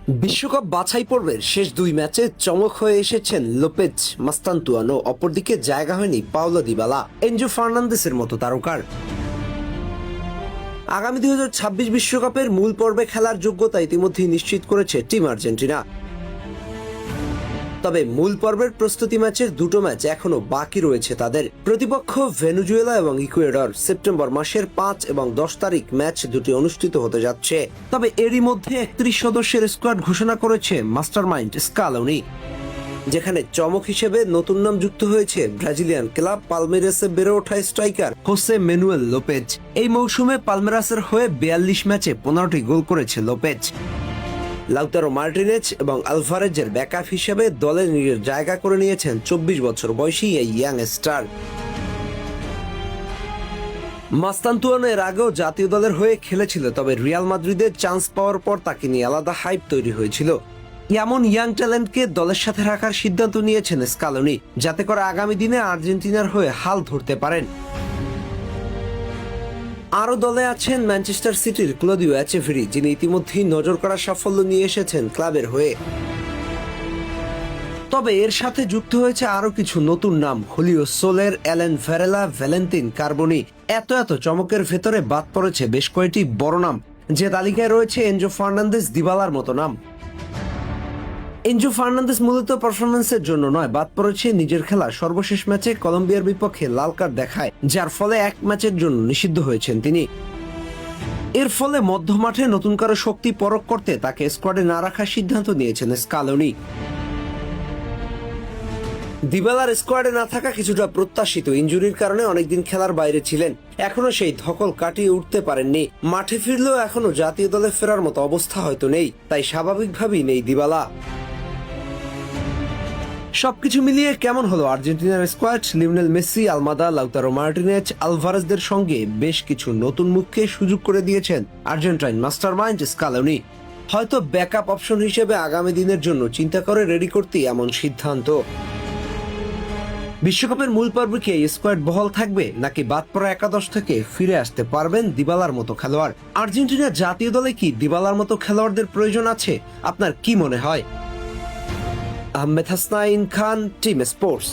বিশ্বকাপ বাছাই পর্বের শেষ দুই ম্যাচে চমক হয়ে এসেছেন লোপেজ মাস্তান্তুয়ানো, অপরদিকে জায়গা হয়নি পাওলো দিবালা, এনজো ফার্নান্দেসের মতো তারকার। আগামী 2026 বিশ্বকাপের মূল পর্বে খেলার যোগ্যতা ইতিমধ্যেই নিশ্চিত করেছে টিম আর্জেন্টিনা। তবে মূল পর্বের প্রস্তুতি ম্যাচের দুটো ম্যাচ এখনো বাকি রয়েছে তাদের। প্রতিপক্ষ ভেনেজুয়েলা এবং ইকুয়েডর। সেপ্টেম্বর মাসের 5 এবং 10 তারিখ ম্যাচ দুটি অনুষ্ঠিত হতে যাচ্ছে। তবে এরই মধ্যে 31 সদস্যের স্কোয়াড ঘোষণা করেছে মাস্টারমাইন্ড স্কালোনি, যেখানে চমক হিসেবে নতুন নাম যুক্ত হয়েছে ব্রাজিলিয়ান ক্লাব পালমেরাসে বেড়ে ওঠা স্ট্রাইকার হোসে ম্যানুয়েল লোপেজ। এই মৌসুমে পালমেরাসের হয়ে 42 ম্যাচে 15টি গোল করেছে লোপেজ। লাউতারো মার্টিনেজ এবং আলভারেজের ব্যাকআপ হিসেবে দলে নিজের জায়গা করে নিয়েছেন 24 বছর বয়সী এই ইয়াং স্টার। মাস্তান্তুয়ানো এর আগেও জাতীয় দলের হয়ে খেলেছিল, তবে রিয়াল মাদ্রিদের চান্স পাওয়ার পর তাকে নিয়ে আলাদা হাইপ তৈরি হয়েছিল। এমন ইয়াং ট্যালেন্টকে দলের সাথে রাখার সিদ্ধান্ত নিয়েছেন স্কালোনি, যাতে করে আগামী দিনে আর্জেন্টিনার হয়ে হাল ধরতে পারেন। আরও দলে আছেন ম্যানচেস্টার সিটির ক্লদিও এচেভেরি, যিনি ইতিমধ্যেই নজর করা সাফল্য নিয়ে এসেছেন ক্লাবের হয়ে। তবে এর সাথে যুক্ত হয়েছে আরও কিছু নতুন নাম: Julio Soler, Alan Varela, Valentin Carboni. এত চমকের ভেতরে বাদ পড়েছে বেশ কয়েকটি বড় নাম, যে তালিকায় রয়েছে এনজো ফার্নান্দেস, দিবালার মতো নাম। এনজো ফার্নান্দেস মূলত পারফরমেন্সের জন্য নয়, বাদ পড়েছে নিজের খেলা সর্বশেষ ম্যাচে কলম্বিয়ার বিপক্ষে লাল কার্ড দেখায়, যার ফলে এক ম্যাচের জন্য নিষিদ্ধ হয়েছেন তিনি। এর ফলে মধ্যমাঠে নতুন কারো শক্তি পরখ করতে তাকে স্কোয়াডে না রাখার সিদ্ধান্ত নিয়েছেন স্কালোনি। দিবালার স্কোয়াডে না থাকা কিছুটা প্রত্যাশিত। ইনজুরির কারণে অনেকদিন খেলার বাইরে ছিলেন, এখনো সেই ধকল কাটিয়ে উঠতে পারেননি। মাঠে ফিরলেও এখনো জাতীয় দলে ফেরার মতো অবস্থা হয়তো নেই, তাই স্বাভাবিকভাবেই নেই দিবালা। সবকিছু মিলিয়ে কেমন হলো আর্জেন্টিনার squad? Lionel Messi, Almada, Lautaro Martinez, আলভারেজদের সঙ্গে বেশ কিছু নতুন মুখকে সুযোগ করে দিয়েছেন আর্জেন্টাইন মাস্টারমাইন্ড স্কালোনি। হয়তো ব্যাকআপ অপশন হিসেবে আগামী দিনের জন্য চিন্তা করে রেডি করতে এমন সিদ্ধান্ত। বিশ্বকাপের মূল পর্বে কি এই স্কোয়াড বহাল থাকবে, নাকি বাদ পড়া একাদশ থেকে ফিরে আসতে পারবেন দিবালার মতো খেলোয়াড়? আর্জেন্টিনার জাতীয় দলে কি দিবালার মতো খেলোয়াড়দের প্রয়োজন আছে? আপনার কি মনে হয়? আহমেদ হাসনাইন খান, টিম স্পোর্টস।